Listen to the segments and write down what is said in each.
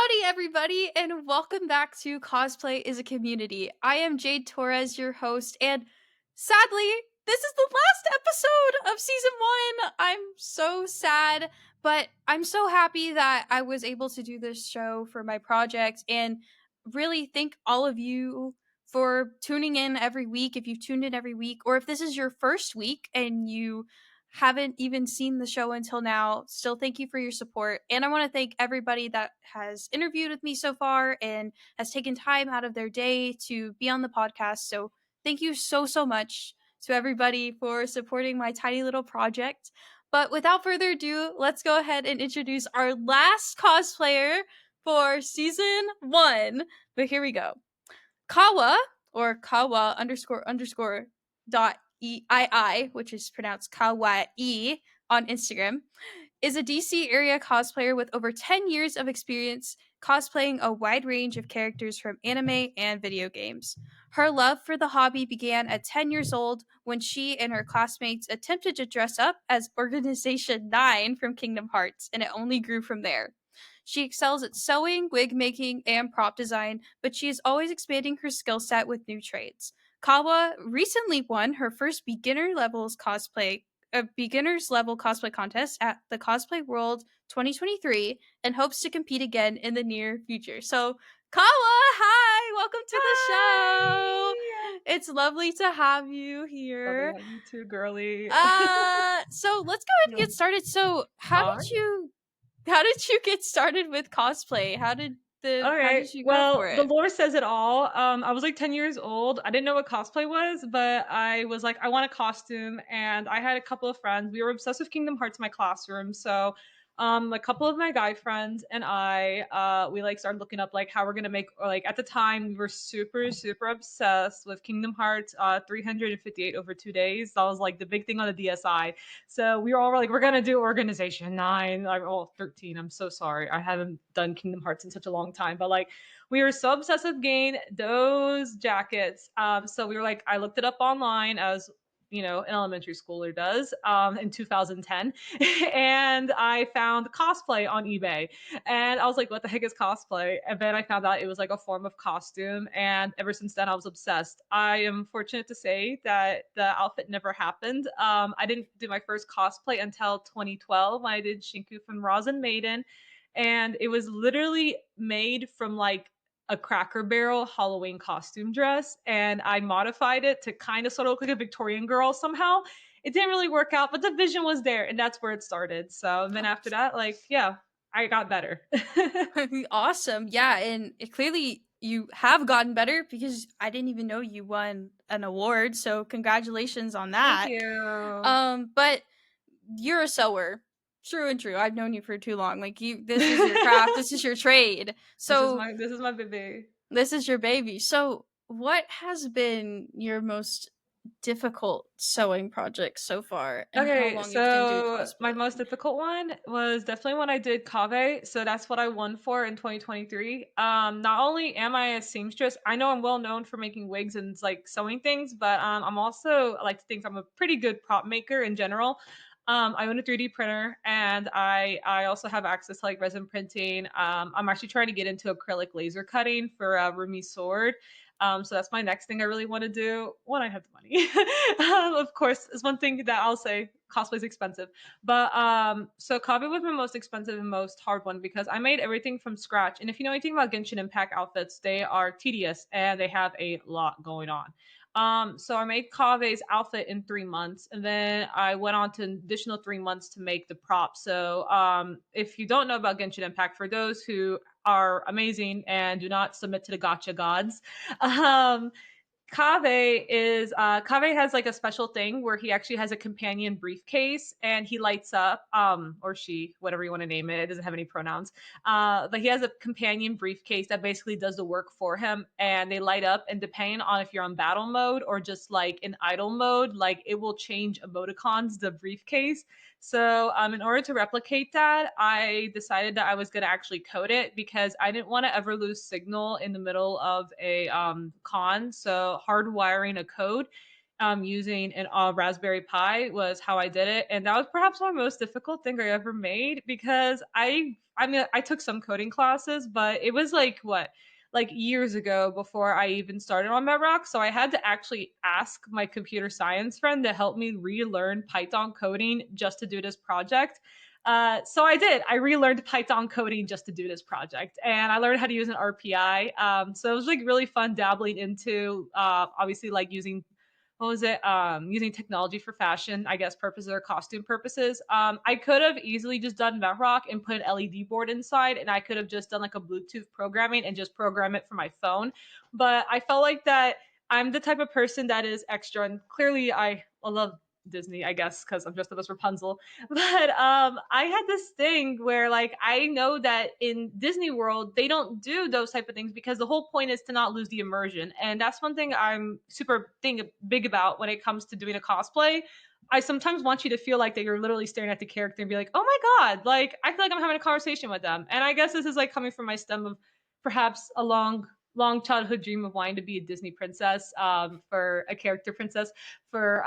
Howdy, everybody, and welcome back to Cosplay is a Community. I am Jade Torres, your host, and sadly, this is the last episode of season one. I'm so sad, but I'm so happy that I was able to do this show for my project, and really thank all of you for tuning in every week. If you've tuned in every week, or if this is your first week and you haven't even seen the show until now, still thank you for your support. And I want to thank everybody that has interviewed with me so far and has taken time out of their day to be on the podcast. So thank you so much to everybody for supporting my tiny little project. But without further ado, let's go ahead and introduce our last cosplayer for season one. But here we go. Kawa, or Kawa underscore dot EII, which is pronounced Kawaii on Instagram, is a DC area cosplayer with over 10 years of experience cosplaying a wide range of characters from anime and video games. Her love for the hobby began at 10 years old when she and her classmates attempted to dress up as Organization 9 from Kingdom Hearts, and it only grew from there. She excels at sewing, wig making, and prop design, but she is always expanding her skill set with new trades. Kawa recently won her first beginners level cosplay contest at the Cosplay World 2023 and hopes to compete again in the near future. So, Kawa, hi, welcome to the show. Hi. It's lovely to have you Lovely here. having you too, girly. So let's go ahead and get started. So, Alright. how did you get started with cosplay? How Okay. did you go Well, for the it? lore says it all. I was like 10 years old. I didn't know what cosplay was, but I was like, I want a costume. And I had a couple of friends. We were obsessed with Kingdom Hearts in my classroom. So a couple of my guy friends and we like started looking up like how we're gonna make, or like at the time we were super obsessed with Kingdom Hearts 358 over 2 days. That was like the big thing on the DSi. So we were all like, we're gonna do Organization 9. I'm 13. I'm so sorry. I haven't done Kingdom Hearts in such a long time. But like we were so obsessed with getting those jackets. So we were like, I looked it up online as an elementary schooler does in 2010 and I found cosplay on eBay and I was like, what the heck is cosplay? And then I found out it was like a form of costume, and ever since then I was obsessed. I am fortunate to say that the outfit never happened. I didn't do my first cosplay until 2012 when I did Shinku from Rosin Maiden, and it was literally made from like a Cracker Barrel Halloween costume dress, and I modified it to kind of sort of look like a Victorian girl somehow. It didn't really work out, but the vision was there, and that's where it started. So then after that, like, yeah, I got better. Awesome. Yeah, and clearly you have gotten better because I didn't even know you won an award. So congratulations on Thank that. you. But you're a sewer. True and true. I've known you for too long. Like this is your craft, this is your trade. So This is my baby. this is your baby. So what has been your most difficult sewing project so far and how Okay, long you've been doing so my cosplay? most difficult one was definitely when I did Kave. So that's what I won for in 2023. Not only am I a seamstress, I know I'm well known for making wigs and like sewing things, but I'm also I like to think I'm a pretty good prop maker in general. I own a 3D printer, and I also have access to like resin printing. I'm actually trying to get into acrylic laser cutting for Rumi's sword. So that's my next thing I really want to do when I have the money. Of course, is one thing that I'll say. Cosplay is expensive, but so Kabe was my most expensive and most hard one because I made everything from scratch. And if you know anything about Genshin Impact outfits, they are tedious and they have a lot going on. So I made Kave's outfit in 3 months, and then I went on to an additional 3 months to make the prop. So if you don't know about Genshin Impact, for those who are amazing and do not submit to the gotcha gods, um, Kave has like a special thing where he actually has a companion briefcase and he lights up, or she, whatever you want to name it. It doesn't have any pronouns. But he has a companion briefcase that basically does the work for him, and they light up, and depending on if you're on battle mode or just like in idle mode, like it will change emoticons, the briefcase. So, in order to replicate that, I decided that I was going to actually code it because I didn't want to ever lose signal in the middle of a con. So, hardwiring a code using an Raspberry Pi was how I did it, and that was perhaps my most difficult thing I ever made because I mean I took some coding classes, but it was like what like years ago before I even started on Bedrock, so I had to actually ask my computer science friend to help me relearn Python coding just to do this project. So I did. I relearned Python coding just to do this project, and I learned how to use an RPI. So it was like really fun dabbling into obviously like using what was it using technology for fashion I guess purposes or costume purposes. I could have easily just done Metrock and put an LED board inside, and I could have just done like a Bluetooth programming and just program it for my phone, but I felt like that I'm the type of person that is extra, and clearly I love Disney, I guess, because I'm just as Rapunzel. But I had this thing where like I know that in Disney World they don't do those type of things because the whole point is to not lose the immersion. And that's one thing I'm super big about when it comes to doing a cosplay. I sometimes want you to feel like that you're literally staring at the character and be like, "Oh my god, like I feel like I'm having a conversation with them." And I guess this is like coming from my stem of perhaps a long childhood dream of wanting to be a Disney princess, for a character princess for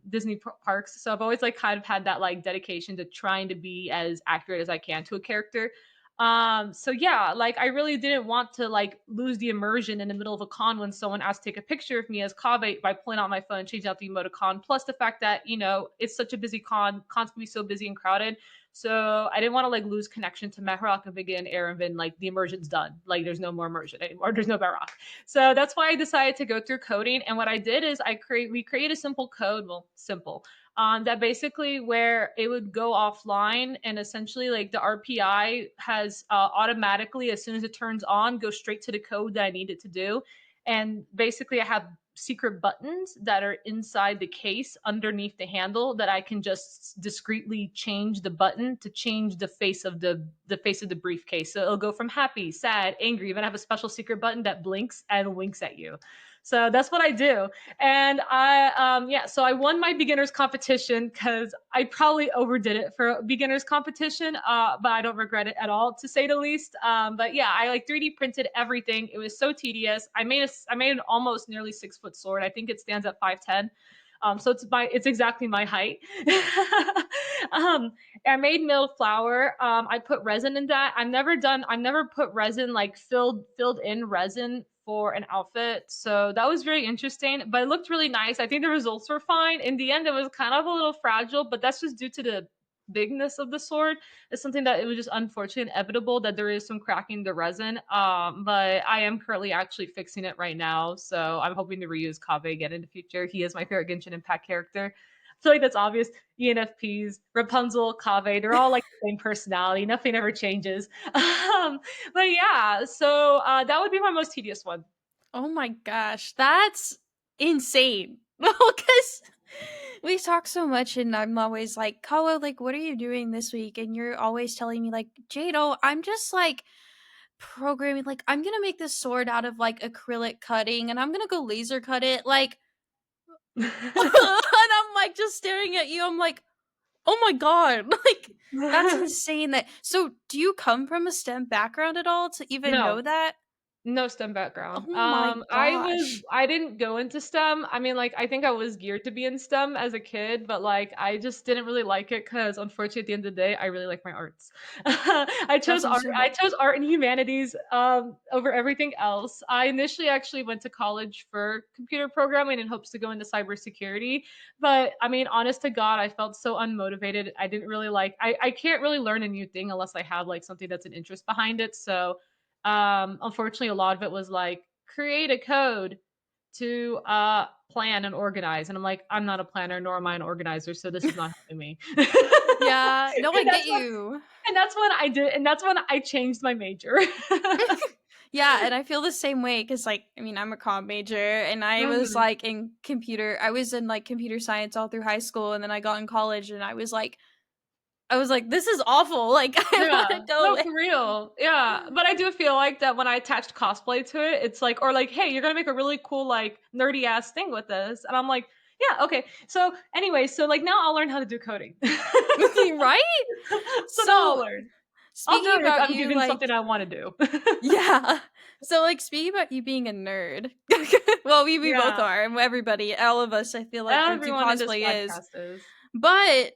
Disney parks. So I've always like kind of had that like dedication to trying to be as accurate as I can to a character. So yeah, like I really didn't want to like lose the immersion in the middle of a con when someone asked to take a picture of me as Kaveh by pulling out my phone and changing out the emoticon. Plus the fact that, you know, it's such a busy con, cons can be so busy and crowded. So I didn't want to like lose connection to Metrock and begin Erenvin. Like the immersion's done. Like there's no more immersion anymore. There's no Metrock. So that's why I decided to go through coding. And what I did is we created a simple code, well, simple, that basically where it would go offline and essentially like the RPI has automatically, as soon as it turns on, go straight to the code that I need it to do. And basically I have secret buttons that are inside the case underneath the handle that I can just discreetly change the button to change the face of the briefcase. So it'll go from happy, sad, angry. Even have a special secret button that blinks and winks at you. So that's what I do. And so I won my beginners competition because I probably overdid it for a beginners competition, but I don't regret it at all, to say the least. But yeah, I like 3D printed everything. It was so tedious. I made an almost nearly 6 foot sword. I think it stands at 5'10". So it's exactly my height. um, I made milled flour. I put resin in that. I've never put resin like filled in resin for an outfit. So that was very interesting, but it looked really nice. I think the results were fine. In the end, it was kind of a little fragile, but that's just due to the bigness of the sword. It's something that it was just unfortunate, inevitable that there is some cracking the resin. But I am currently actually fixing it right now. So I'm hoping to reuse Kaveh again in the future. He is my favorite Genshin Impact character. I feel like that's obvious. ENFPs, Rapunzel, Kaveh, they're all like the same personality. Nothing ever changes. But yeah, so that would be my most tedious one. Oh my gosh, that's insane. Because we talk so much, and I'm always like, Kawa, like, what are you doing this week? And you're always telling me, like, Jado, I'm just like programming, like, I'm gonna make this sword out of like acrylic cutting, and I'm gonna go laser cut it. Like, and I'm like just staring at you. I'm like, oh my god, like, that's insane. That so, do you come from a STEM background at all to even know No. that? No STEM background. Oh my gosh. I didn't go into STEM. I mean, like, I think I was geared to be in STEM as a kid, but like, I just didn't really like it because, unfortunately, at the end of the day, I really like my arts. That's I understandable. chose art and humanities over everything else. I initially actually went to college for computer programming in hopes to go into cybersecurity, but I mean, honest to God, I felt so unmotivated. I didn't really like. I can't really learn a new thing unless I have like something that's an interest behind it. So unfortunately, a lot of it was like create a code to plan and organize, and I'm like, I'm not a planner nor am I an organizer, so this is not helping me. Yeah, no, I and get that's when you. and that's when I changed my major. Yeah, and I feel the same way because, like, I mean, I'm a comm major, and I was Mhm. like in computer. I was in like computer science all through high school, and then I got in college, and I was like, this is awful. Like, I want to Yeah. go No, away. for real. Yeah. But I do feel like that when I attached cosplay to it, it's like, or like, hey, you're gonna make a really cool, like, nerdy ass thing with this. And I'm like, yeah, okay. So anyway, so like now I'll learn how to do coding. Right? So now I'll So learn. I'll do speaking it if about I'm you, given like, something I wanna do. yeah. So, like, speaking about you being a nerd, well, we both Yeah, are, and everybody, all of us, I feel like, group 2 everyone in this cosplay is. podcast is. But,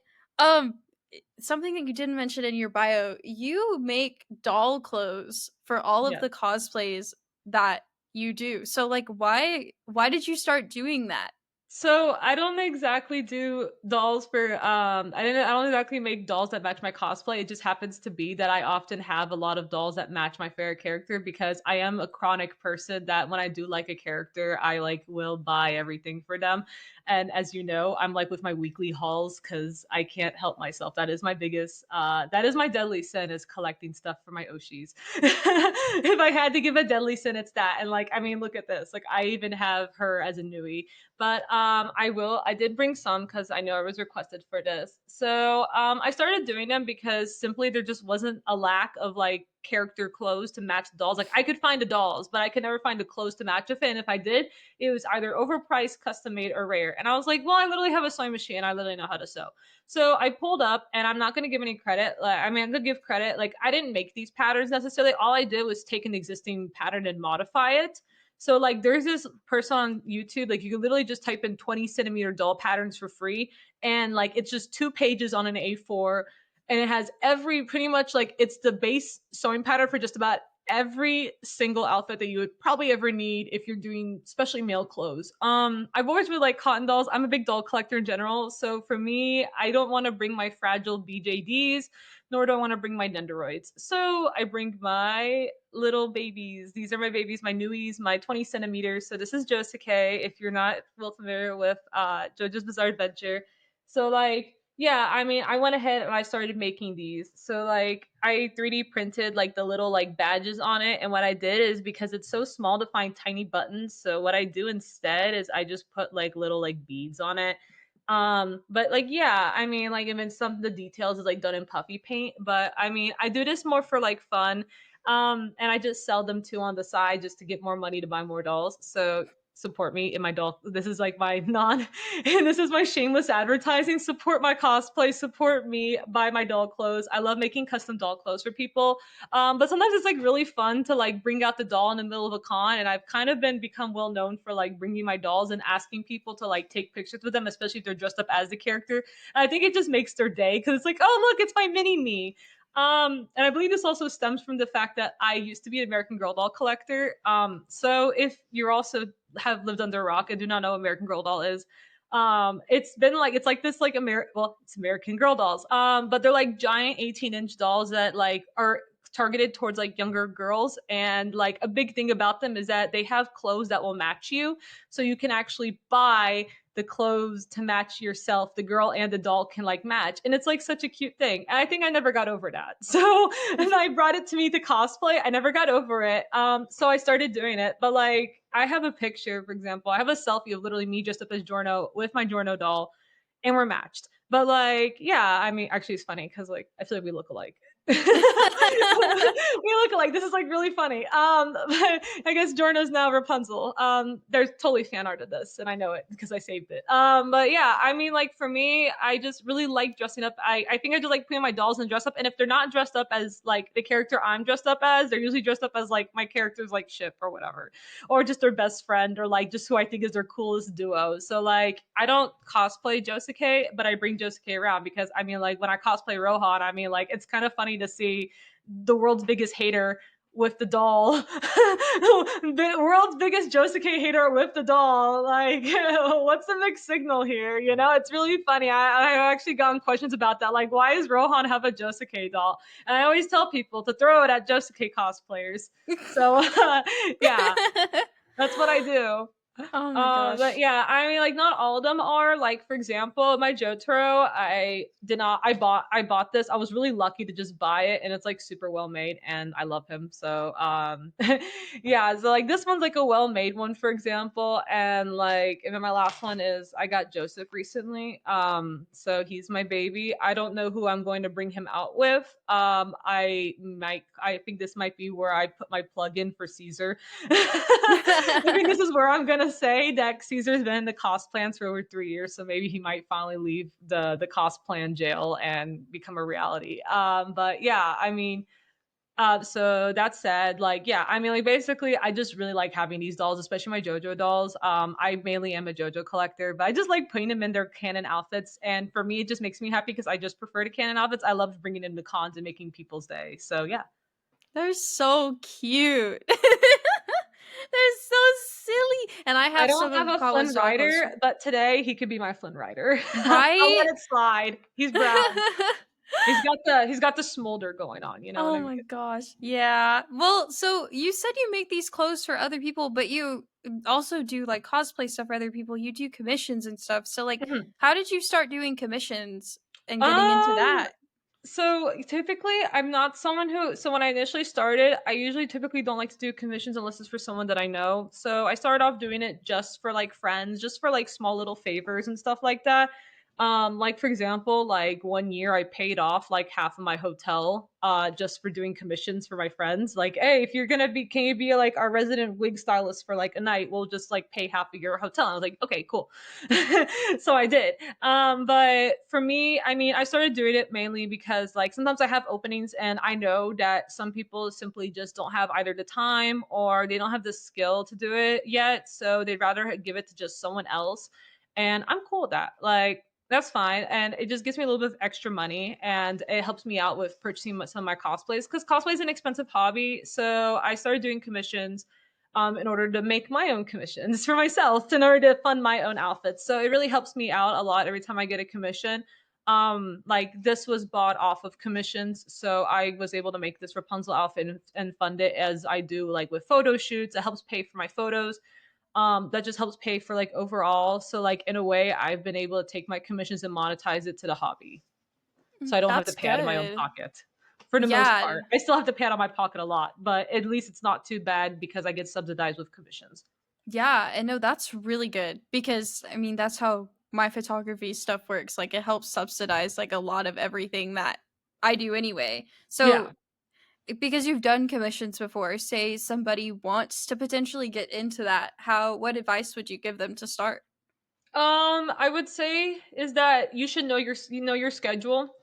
something that you didn't mention in your bio, you make doll clothes for all of Yes. the cosplays that you do. So, like, why did you start doing that? So I don't exactly do dolls for I don't exactly make dolls that match my cosplay. It just happens to be that I often have a lot of dolls that match my favorite character because I am a chronic person that when I do like a character, I like will buy everything for them. And as you know, I'm like with my weekly hauls cuz I can't help myself. That is my biggest that is my deadly sin is collecting stuff for my Oshis. If I had to give a deadly sin, it's that. And like I mean, look at this. Like I even have her as a Nui, but I did bring some because I know I was requested for this. So I started doing them because simply there just wasn't a lack of like character clothes to match the dolls. Like I could find the dolls, but I could never find the clothes to match with it. And if I did, it was either overpriced, custom made, or rare. And I was like, well, I literally have a sewing machine. I literally know how to sew. So I pulled up, and I'm not going to give any credit. Like, I mean, I'm going to give credit. Like I didn't make these patterns necessarily. All I did was take an existing pattern and modify it. So like there's this person on YouTube, like you can literally just type in 20 centimeter doll patterns for free. And like it's just 2 pages on an A4. And it has every pretty much like it's the base sewing pattern for just about every single outfit that you would probably ever need if you're doing especially male clothes. I've always really liked cotton dolls. I'm a big doll collector in general. So for me, I don't want to bring my fragile BJDs, nor do I want to bring my dendroids. So I bring my little babies. These are my babies, my newies, my 20 centimeters. So this is Josuke, if you're not well familiar with JoJo's Bizarre Adventure. So like, yeah, I mean, I went ahead and I started making these. So like I 3D printed like the little like badges on it. And what I did is because it's so small to find tiny buttons. So what I do instead is I just put like little like beads on it. But like yeah, I mean like even some of the details is like done in puffy paint, but I mean I do this more for like fun. And I just sell them too on the side just to get more money to buy more dolls. So support me in my doll. This is like my non, and this is my shameless advertising. Support my cosplay. Support me. Buy my doll clothes. I love making custom doll clothes for people. But sometimes it's like really fun to like bring out the doll in the middle of a con, and I've kind of been become well known for like bringing my dolls and asking people to like take pictures with them, especially if they're dressed up as the character. And I think it just makes their day because it's like, oh look, it's my mini me. And I believe this also stems from the fact that I used to be an American Girl doll collector. So if you're also have lived under a rock and do not know what American Girl doll is, it's been like it's like this like it's American Girl dolls. But they're like giant 18-inch dolls that like are targeted towards like younger girls, and like a big thing about them is that they have clothes that will match you, so you can actually buy the clothes to match yourself. The girl and the doll can like match, and it's like such a cute thing. And I think I never got over that. So and I brought it to me to cosplay. I never got over it. So I started doing it. But like I have a picture, for example, I have a selfie of literally me dressed up as Giorno with my Giorno doll, and we're matched. But like, yeah, I mean, actually, it's funny because like I feel like we look alike. We look alike. This is like really funny. But I guess Giorno's now Rapunzel. There's totally fan art of this, and I know it because I saved it. But yeah, I mean, like for me, I just really like dressing up. I think I just like putting my dolls and dress up. And if they're not dressed up as like the character I'm dressed up as, they're usually dressed up as like my character's like ship or whatever, or just their best friend, or like just who I think is their coolest duo. So like I don't cosplay Josuke, but I bring Josuke around because I mean like when I cosplay Rohan, I mean like it's kind of funny to see the world's biggest hater with the doll. The world's biggest Josuke hater with the doll. Like, what's the mixed signal here? You know, it's really funny. I actually gotten questions about that. Like, why does Rohan have a Josuke doll? And I always tell people to throw it at Josuke cosplayers. So, yeah, that's what I do. Oh my But gosh. yeah, I mean, like not all of them are. Like for example, my Jotaro, I did not. I bought this. I was really lucky to just buy it, and it's like super well made, and I love him. So yeah. So like this one's like a well made one, for example, and like and then my last one is I got Joseph recently. So he's my baby. I don't know who I'm going to bring him out with. I think this might be where I put my plug in for Caesar. I think this is where I'm gonna gonna say that Caesar's been in the cosplaying for over 3 years, so maybe he might finally leave the cosplay jail and become a reality. But yeah, I mean, so that said, like, yeah, I mean, like, basically, I just really like having these dolls, especially my JoJo dolls. I mainly am a JoJo collector, but I just like putting them in their canon outfits, and for me, it just makes me happy because I just prefer the canon outfits. I love bringing them to cons and making people's day. So yeah. They're so cute. They're so silly. And I I have some don't have of a Flynn Kawa's doll Rider, costume. but today he could be my Flynn Rider. I'll Right? let it slide. He's brown. He's got the smolder going on, you know what I Oh mean? my gosh. Yeah. Well, so you said you make these clothes for other people, but you also do like cosplay stuff for other people. You do commissions and stuff. So like Mhm. how did you start doing commissions and getting into Um, that? so typically I'm not someone who so when I initially started, I usually typically don't like to do commissions unless it's for someone that I know. So I started off doing it just for like friends, just for like small little favors and stuff like that. Like for example, like 1 year I paid off like half of my hotel just for doing commissions for my friends. Like, hey, if you're gonna be can you be like our resident wig stylist for like a night? We'll just like pay half of your hotel. And I was like, okay, cool. So I did. But for me, I mean, I started doing it mainly because like sometimes I have openings and I know that some people simply just don't have either the time or they don't have the skill to do it yet. So they'd rather give it to just someone else. And I'm cool with that. Like, that's fine. And it just gives me a little bit of extra money and it helps me out with purchasing some of my cosplays because cosplay is an expensive hobby. So I started doing commissions in order to make my own commissions for myself, in order to fund my own outfits. So it really helps me out a lot every time I get a commission. Like this was bought off of commissions, so I was able to make this Rapunzel outfit and fund it as I do like with photo shoots. It helps pay for my photos. That just helps pay for like overall. So like in a way, I've been able to take my commissions and monetize it to the hobby so I don't have to That's pay out of my own good. pocket for the most Yeah. part. I still have to pay out of my pocket a lot, but at least it's not too bad because I get subsidized with commissions. Yeah, and no, that's really good because I mean that's how my photography stuff works. Like it helps subsidize like a lot of everything that I do anyway. Yeah. So because you've done commissions before, say somebody wants to potentially get into that, how what advice would you give them to start? I would say is that you should know your schedule.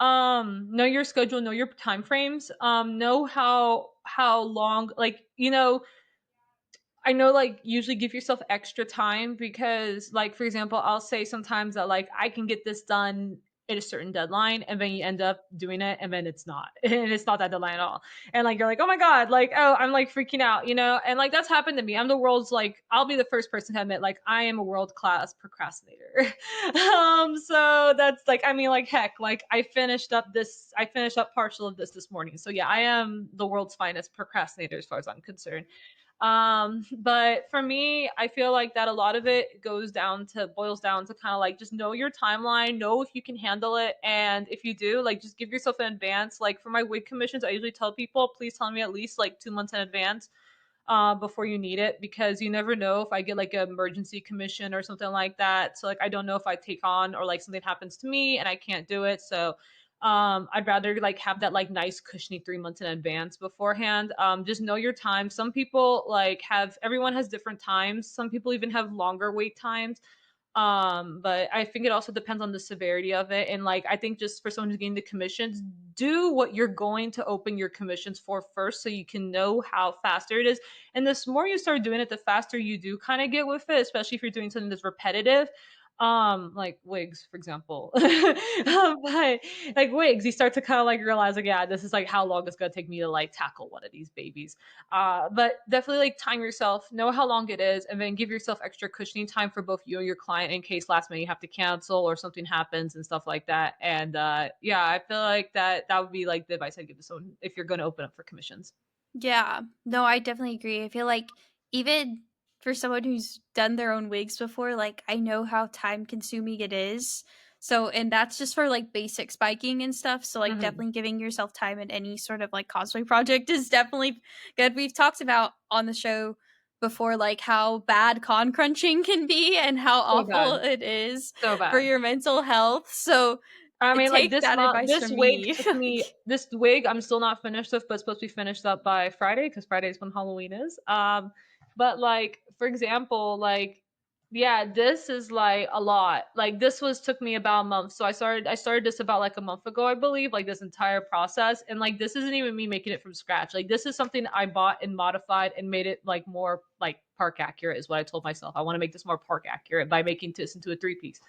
Know your schedule, know your time frames. Know how long like I know, like, usually give yourself extra time because, like, for example, I'll say sometimes that, like, I can get this done at a certain deadline, and then you end up doing it, and then it's not. And it's not that deadline at all. And, like, you're like, oh my God, like, oh, I'm like freaking out, you know? And, like, that's happened to me. I'm the world's, like, I'll be the first person to admit, like, I am a world class procrastinator. So that's like, I mean, like, heck, like, I finished up partial of this morning. So, yeah, I am the world's finest procrastinator as far as I'm concerned. But for me, I feel like that a lot of it boils down to kind of like just know your timeline, know if you can handle it, and if you do, like just give yourself an advance. Like for my wig commissions, I usually tell people, please tell me at least like 2 months in advance before you need it because you never know if I get like an emergency commission or something like that. So like I don't know if I take on or like something happens to me and I can't do it. So I'd rather like have that like nice cushiony 3 months in advance beforehand. Just know your time. Some people like have everyone has different times. Some people even have longer wait times. But I think it also depends on the severity of it. And like I think just for someone who's getting the commissions, do what you're going to open your commissions for first so you can know how faster it is. And the more you start doing it, the faster you do kind of get with it, especially if you're doing something that's repetitive. Like wigs, for example. But like wigs, you start to kind of like realize like, yeah, this is like how long it's gonna take me to like tackle one of these babies. But definitely like time yourself, know how long it is, and then give yourself extra cushioning time for both you and your client in case last minute you have to cancel or something happens and stuff like that. And yeah, I feel like that would be like the advice I'd give to someone if you're going to open up for commissions. Yeah. No, I definitely agree. I feel like even for someone who's done their own wigs before, like I know how time consuming it is. So, and that's just for like basic spiking and stuff. So, like, Hmm. definitely giving yourself time in any sort of like cosplay project is definitely good. We've talked about on the show before, like, how bad con crunching can be and how So awful bad, it is so for bad. your mental health. So, I mean, like take that advice this from wig me. took me this wig I'm still not finished with, but it's supposed to be finished up by Friday because Friday is when Halloween is. But like, for example, like, yeah, this is like a lot. Like this was took me about a month. So I started this about like a month ago, I believe, like this entire process. And like this isn't even me making it from scratch. Like this is something I bought and modified and made it like more like park accurate is what I told myself. I want to make this more park accurate by making this into a three-piece.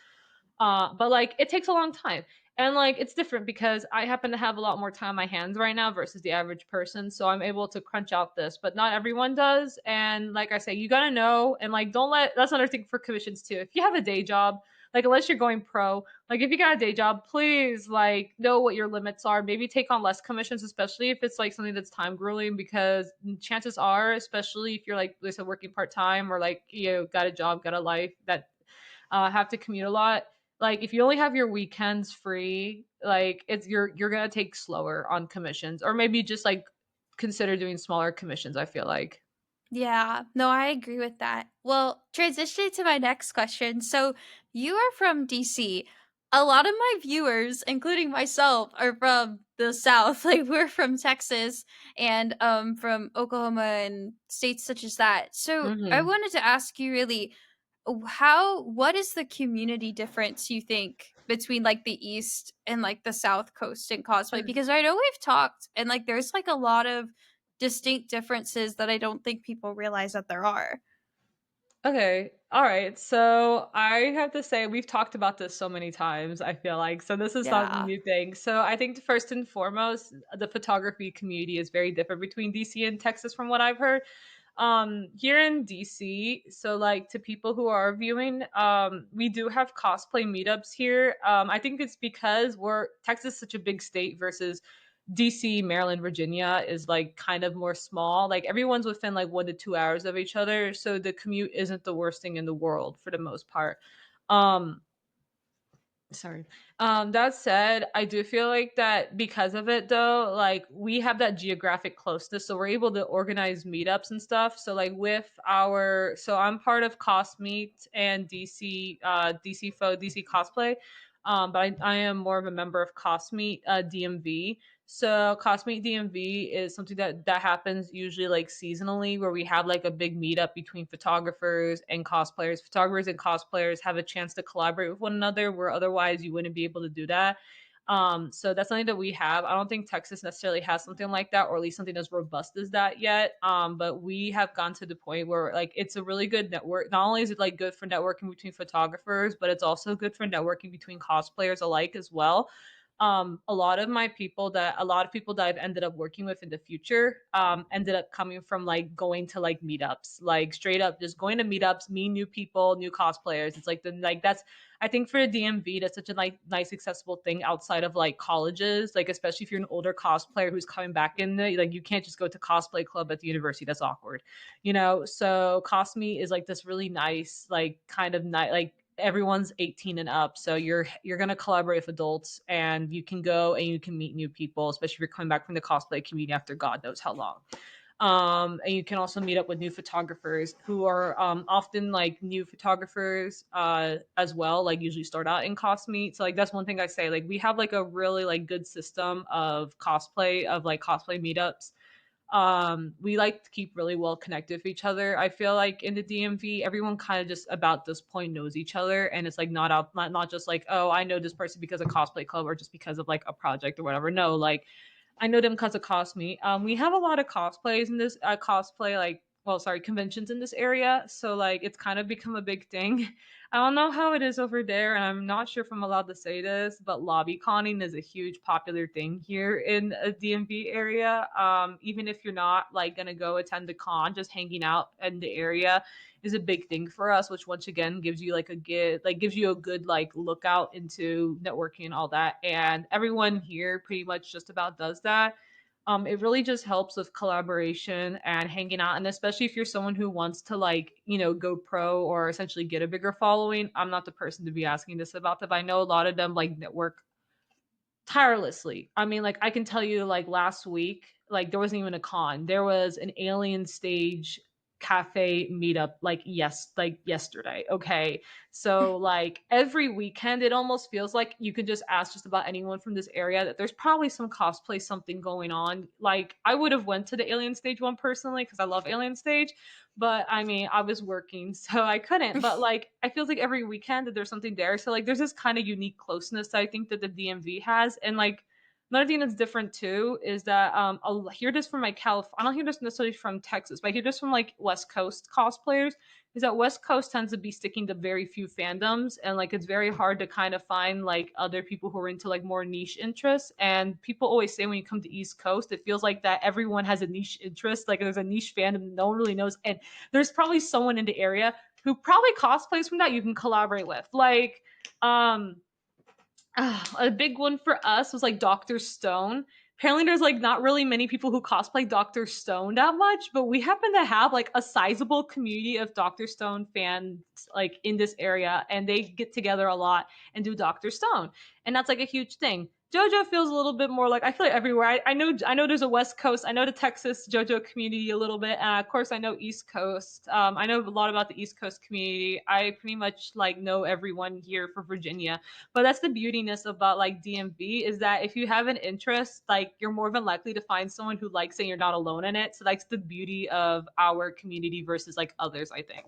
But like it takes a long time. And like it's different because I happen to have a lot more time on my hands right now versus the average person. So I'm able to crunch out this, but not everyone does. And like I say, you gotta know and like don't let that's another thing for commissions too. If you have a day job, like unless you're going pro, like if you got a day job, please like know what your limits are. Maybe take on less commissions, especially if it's like something that's time grueling, because chances are, especially if you're like said, working part time or like you know, got a job, got a life that have to commute a lot, like if you only have your weekends free, like it's you're gonna take slower on commissions, or maybe just like consider doing smaller commissions. I feel like. Yeah, no, I agree with that. Well, transitioning to my next question. So, you are from DC. A lot of my viewers, including myself, are from the South. Like we're from Texas and from Oklahoma and states such as that. So, I Hmm. wanted to ask you really how what is the community difference you think between like the East and like the South Coast in cosplay? Because I know we've talked and like there's like a lot of distinct differences that I don't think people realize that there are. Okay. All right. So I have to say, we've talked about this so many times, I feel like. So this is not a Yeah. new thing. So I think first and foremost, the photography community is very different between DC and Texas from what I've heard. Here in DC, so like to people who are viewing, we do have cosplay meetups here. I think it's because we're Texas is such a big state versus DC, Maryland, Virginia is like kind of more small. Like everyone's within like 1 to 2 hours of each other, so the commute isn't the worst thing in the world for the most part. Um, Sorry. That said, I do feel like that because of it though, like we have that geographic closeness, so we're able to organize meetups and stuff. So like with our, so I'm part of Cosmeet and DC Cosplay. But I am more of a member of Cosmeet DMV. So Cosmeet DMV is something that happens usually like seasonally, where we have like a big meetup between photographers and cosplayers. Photographers and cosplayers have a chance to collaborate with one another, where otherwise you wouldn't be able to do that. So that's something that we have. I don't think Texas necessarily has something like that, or at least something as robust as that yet. But we have gone to the point where like it's a really good network. Not only is it like good for networking between photographers, but it's also good for networking between cosplayers alike as well. A lot of people that I've ended up working with in the future ended up coming from like going to like meetups, like straight up just going to meetups, meet new people, new cosplayers. It's like the like that's I think for the DMV that's such a like nice accessible thing outside of like colleges, like especially if you're an older cosplayer who's coming back in there, like you can't just go to cosplay club at the university. That's awkward, you know. So Cosme is like this really nice, like kind of nice, like everyone's 18 and up, so you're going to collaborate with adults, and you can go and you can meet new people, especially if you're coming back from the cosplay community after god knows how long. And you can also meet up with new photographers who are often like new photographers as well, like usually start out in cosmeet. So like that's one thing I say, like we have like a really like good system of cosplay meetups. We like to keep really well connected with each other. I feel like in the DMV, everyone kind of just about this point knows each other, and it's like not just like, oh, I know this person because of cosplay club or just because of like a project or whatever. No, like I know them because of Cosme. We have a lot of cosplays in this cosplay like well, sorry, conventions in this area. So like it's kind of become a big thing. I don't know how it is over there, and I'm not sure if I'm allowed to say this, but lobby conning is a huge popular thing here in a DMV area. Even if you're not like gonna go attend the con, just hanging out in the area is a big thing for us, which once again gives you gives you a good like lookout into networking and all that. And everyone here pretty much just about does that. It really just helps with collaboration and hanging out, and especially if you're someone who wants to like go pro or essentially get a bigger following. I'm not the person to be asking this about them. I know a lot of them like network tirelessly. I mean, like I can tell you, like last week, like there wasn't even a con. There was an alien stage cafe meetup like yesterday. Okay. So like every weekend it almost feels like you can just ask just about anyone from this area that there's probably some cosplay something going on. Like I would have went to the Alien Stage one personally because I love Alien Stage, but I mean I was working so I couldn't. But like I feel like every weekend that there's something there. So like there's this kind of unique closeness that I think that the DMV has. And like another thing that's different too is that I'll hear this from my I don't hear this necessarily from Texas, but I hear this from like West Coast cosplayers. Is that West Coast tends to be sticking to very few fandoms, and like it's very hard to kind of find like other people who are into like more niche interests. And people always say when you come to East Coast, it feels like that everyone has a niche interest, like there's a niche fandom that no one really knows, and there's probably someone in the area who probably cosplays from that you can collaborate with, like um a big one for us was like Dr. Stone. Apparently, there's like not really many people who cosplay Dr. Stone that much, but we happen to have like a sizable community of Dr. Stone fans like in this area, and they get together a lot and do Dr. Stone, and that's like a huge thing. JoJo feels a little bit more like I feel like everywhere. I know there's a West Coast. I know the Texas JoJo community a little bit. Of course, I know East Coast. I know a lot about the East Coast community. I pretty much like know everyone here for Virginia, but that's the beautiness about like DMV is that if you have an interest, like you're more than likely to find someone who likes it and you're not alone in it. So that's the beauty of our community versus like others, I think.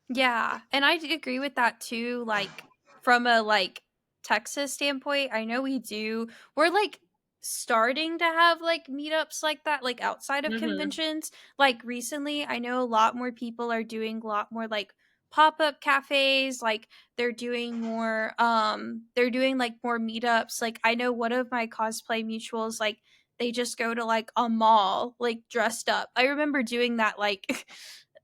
Yeah, and I agree with that too, like, from a, like, Texas standpoint, I know we're, like, starting to have, like, meetups like that, like, outside of Hmm. conventions. Like, recently, I know a lot more people are doing a lot more, like, pop-up cafes, like, they're doing, like, more meetups. Like, I know one of my cosplay mutuals, like, they just go to, like, a mall, like, dressed up. I remember doing that, like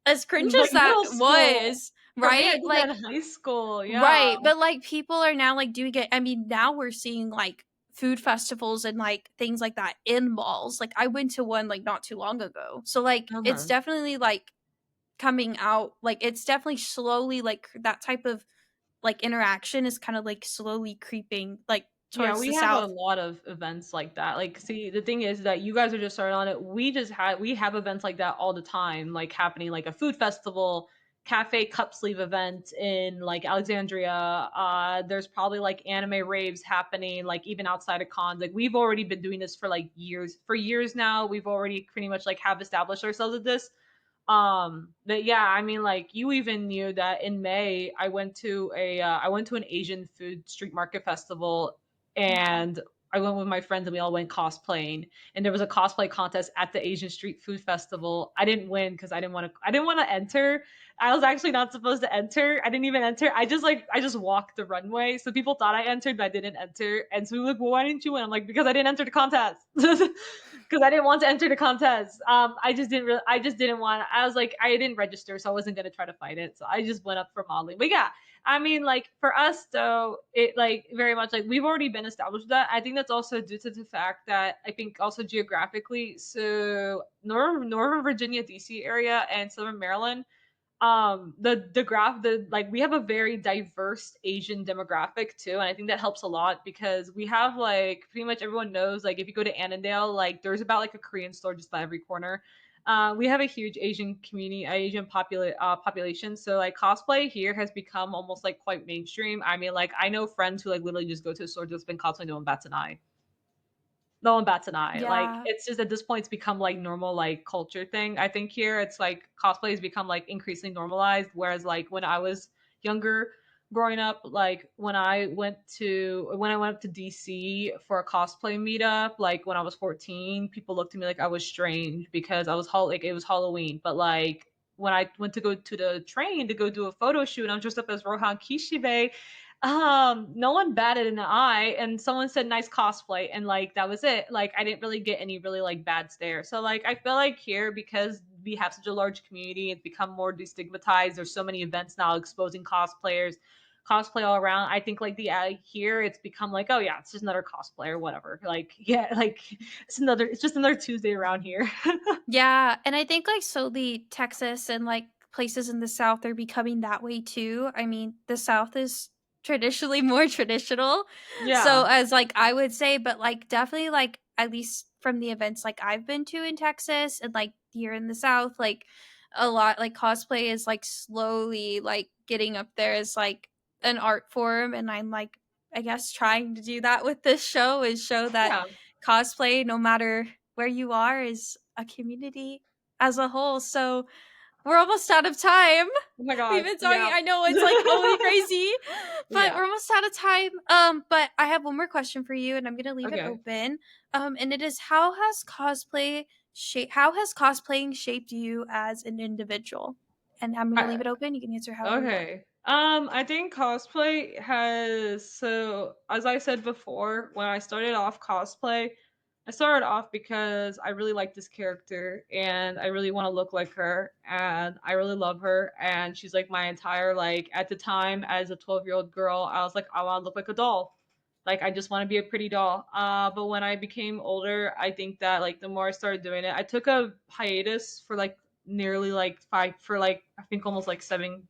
as cringe Like as that middle school. was, For me, I right? did Like that in high school. Yeah. right, but, like, people are now, like, doing it. I mean, now we're seeing, like, food festivals and, like, things like that in malls. Like, I went to one, like, not too long ago. So, like, it's Uh-huh. definitely, like, coming out. Like, it's definitely slowly, like, that type of, like, interaction is kinda, like, slowly creeping, like, Yeah, towards we the have a South. lot of events like that. Like, see, the thing is that you guys are just started on it. We have events like that all the time, like happening, like a food festival, cafe cup sleeve event in like Alexandria. There's probably like anime raves happening, like even outside of cons. Like we've already been doing this for like years. For years now, we've already pretty much like have established ourselves at this. But yeah, I mean, like you even knew that in May I went to an Asian food street market festival, and I went with my friends and we all went cosplaying. And there was a cosplay contest at the Asian street food festival. I didn't win because I didn't want to enter. I was actually not supposed to enter. I didn't even enter. I just walked the runway. So people thought I entered, but I didn't enter. And so we were like, well, why didn't you win? I'm like, because I didn't enter the contest. Because I didn't want to enter the contest. I just didn't want. I was like, I didn't register, so I wasn't gonna try to fight it. So I just went up for modeling. But yeah, I mean, like for us though, it like very much like we've already been established with that. I think that's also due to the fact that I think also geographically, so Northern Virginia, DC area, and Southern Maryland, the graph the like we have a very diverse Asian demographic too, and I think that helps a lot because we have like pretty much everyone knows like if you go to Annandale, like there's about like a Korean store just by every corner. We have a huge Asian community, population, so like cosplay here has become almost like quite mainstream. I mean, like I know friends who like literally just go to a store just been cosplaying, no one bats an eye. No one bats an eye. Like Yeah. it's just at this point it's become like normal like culture thing. I think here it's like cosplay has become like increasingly normalized. Whereas like when I was younger, growing up, like when I went up to DC for a cosplay meetup, like when I was 14, people looked at me like I was strange because like it was Halloween. But like when I went to go to the train to go do a photo shoot, and I was dressed up as Rohan Kishibe, no one batted an eye, and someone said nice cosplay, and like that was it. Like I didn't really get any really like bad stare. So like I feel like here because we have such a large community, it's become more destigmatized. There's so many events now exposing cosplayers, cosplay all around. I think like the here it's become like, oh yeah, it's just another cosplay or whatever. Like yeah, like it's just another Tuesday around here. Yeah, and I think, like, slowly Texas and, like, places in the South are becoming that way too. I mean, the South is traditionally more traditional, so Yeah. as, like, I would say, but, like, definitely, like, at least from the events, like, I've been to in Texas and, like, here in the South, like, a lot like cosplay is like slowly like getting up there as like an art form, and I'm like I guess trying to do that with this show is show that Yeah. cosplay, no matter where you are, is a community as a whole. So we're almost out of time. Oh my We've god. been talking, Yeah. I know it's like only crazy, but Yeah. we're almost out of time. But I have one more question for you and I'm gonna leave it Okay. open. And it is how has cosplaying shaped you as an individual? And I'm gonna leave I it open. You can answer however you want. Okay. I think cosplay has so as I said before, when I started off cosplay, I started off because I really like this character and I really want to look like her and I really love her and she's like my entire like at the time as a 12-year-old girl, I was like I want to look like a doll. Like I just want to be a pretty doll. But when I became older, I think that like the more I started doing it, I took a hiatus for like nearly like five for like I think almost like 7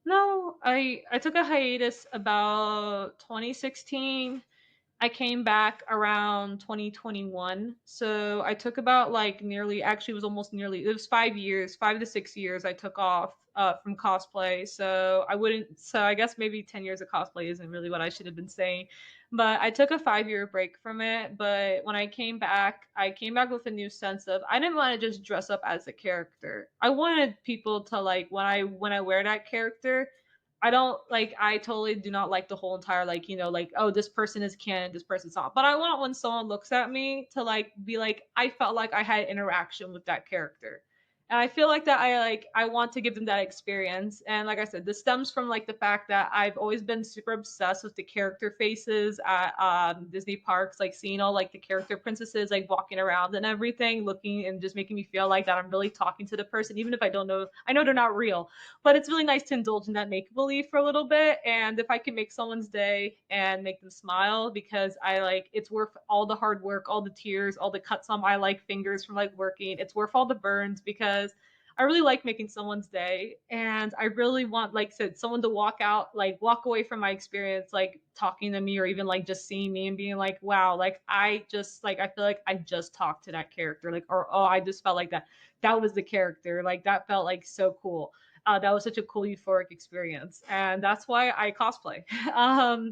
no, I took a hiatus about 2016. I came back around 2021. So I took about like nearly actually it was almost nearly it was 5 years, 5 to 6 years I took off from cosplay. So I wouldn't so I guess maybe 10 years of cosplay isn't really what I should have been saying. But I took a 5-year break from it, but when I came back with a new sense of I didn't want to just dress up as a character. I wanted people to like when I wear that character, I don't like I totally do not like the whole entire like, like, oh, this person is canon, this person's not. But I want when someone looks at me to like be like, I felt like I had interaction with that character. And I feel like that I want to give them that experience. And like I said, this stems from like the fact that I've always been super obsessed with the character faces at Disney parks, like seeing all like the character princesses like walking around and everything, looking and just making me feel like that I'm really talking to the person, even if I know they're not real, but it's really nice to indulge in that make believe for a little bit. And if I can make someone's day and make them smile, because I like it's worth all the hard work, all the tears, all the cuts on my like fingers from like working. It's worth all the burns because I really like making someone's day. And I really want, like I said, someone to walk away from my experience, like talking to me or even like just seeing me and being like, wow, like I feel like I just talked to that character. Like, or, oh, I just felt like that was the character. Like, that felt like so cool. That was such a cool euphoric experience, and that's why I cosplay.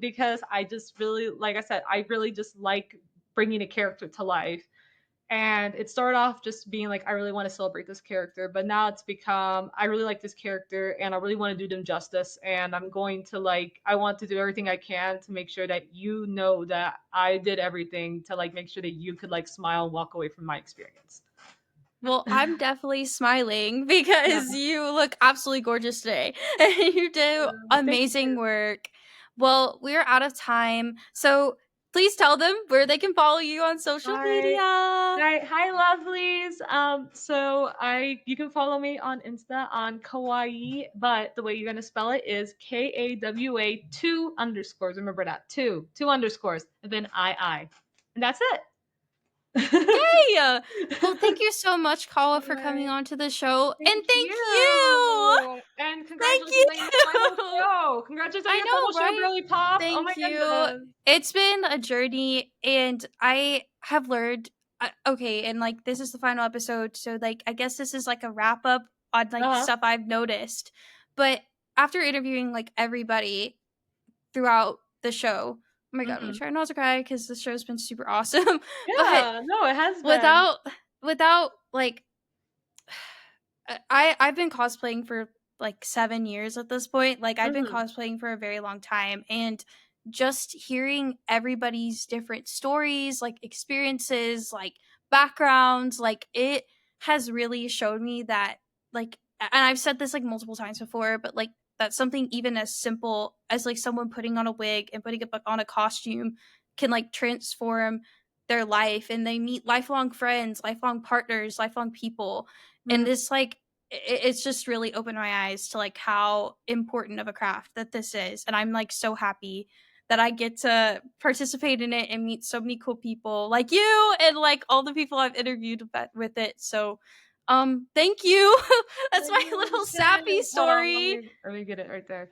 Because I just really, like I said, I really just like bringing a character to life. And it started off just being like I really want to celebrate this character, but now it's become I really like this character and I really want to do them justice, and I want to do everything I can to make sure that that I did everything to like make sure that you could like smile and walk away from my experience. Well, I'm definitely smiling Yeah. because you look absolutely gorgeous today. You do Thank amazing you. work. Well, we're out of time. So please tell them where they can follow you on social Hi. media. Hi, lovelies. So I you can follow me on Insta on Kawaii, but the way you're gonna spell it is Kawa 2 underscores. Remember that two underscores, and then and that's it. Yay! Well, thank you so much, Kawa, for coming Alright. on to the show. And Thank thank you! you, and Thank congratulations on your final you! show. Congratulations on I your final know, show, right? girly pop. Oh my Thank you. goodness. It's been a journey, and I have learned. Okay, and like this is the final episode, so like I guess this is like a wrap up on like Uh-huh. stuff I've noticed. But after interviewing like everybody throughout the show, oh my god, I'm gonna Mhm. try not to cry because the show's been super awesome. But Yeah, no, it has been. without without like I've been cosplaying for like 7 years at this point. Like I've been Mhm. cosplaying for a very long time, and just hearing everybody's different stories, like experiences, like backgrounds, like it has really showed me that like and I've said this like multiple times before, but like that something even as simple as like someone putting on a wig and putting on a costume can like transform their life, and they meet lifelong friends, lifelong partners, lifelong people. And Mhm. this like it's just really opened my eyes to like how important of a craft that this is, and I'm like so happy that I get to participate in it and meet so many cool people like you and like all the people I've interviewed with it. So thank you. That's my little sappy Hold on, story. let me get it right there.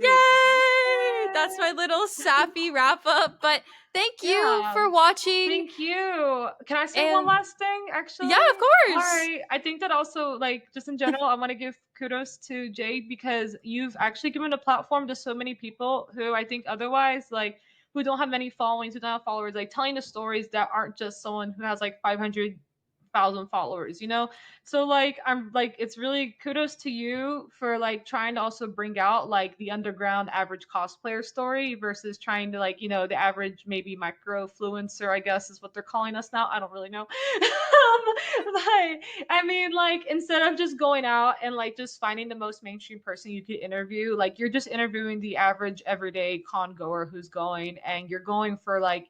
3, 2, Yay! That's my little sappy wrap up. But thank you Yeah. for watching. Thank you. Can I say one And last thing, yeah, actually? of course. Alright, I think that also, like, just in general, I wanna give kudos to Jade because you've actually given a platform to so many people who I think otherwise, like, who don't have many followings, who don't have followers, like, telling the stories that aren't just someone who has, like, 500,000 followers, you know? So, like, I'm like, it's really kudos to you for, like, trying to also bring out, like, the underground average cosplayer story versus trying to, like, the average maybe micro-fluencer, I guess is what they're calling us now. I don't really know. But I mean, like, instead of just going out and like just finding the most mainstream person you could interview, like you're just interviewing the average everyday con goer who's going, and you're going for like,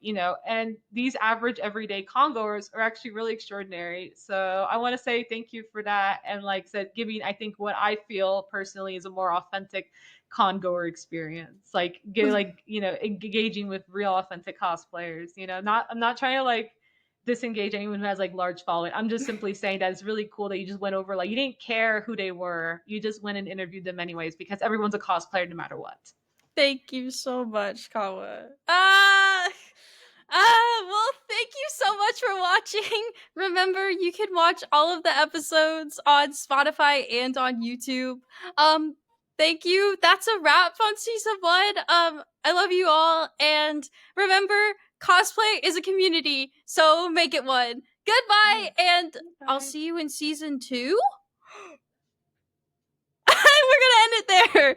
and these average everyday con goers are actually really extraordinary. So I want to say thank you for that. And like said, giving, I think, what I feel personally is a more authentic con goer experience, like engaging with real authentic cosplayers. Not, I'm not trying to like disengage anyone who has like large following. I'm just simply saying that it's really cool that you just went over, like, you didn't care who they were, you just went and interviewed them anyways because everyone's a cosplayer no matter what. Thank you so much, Kawa. Well, thank you so much for watching. Remember, you can watch all of the episodes on Spotify and on YouTube. Um, thank you. That's a wrap on season 1. I love you all, and remember, cosplay is a community, so make it one. Goodbye, and I'll Bye. see you in season 2. We're gonna end it there.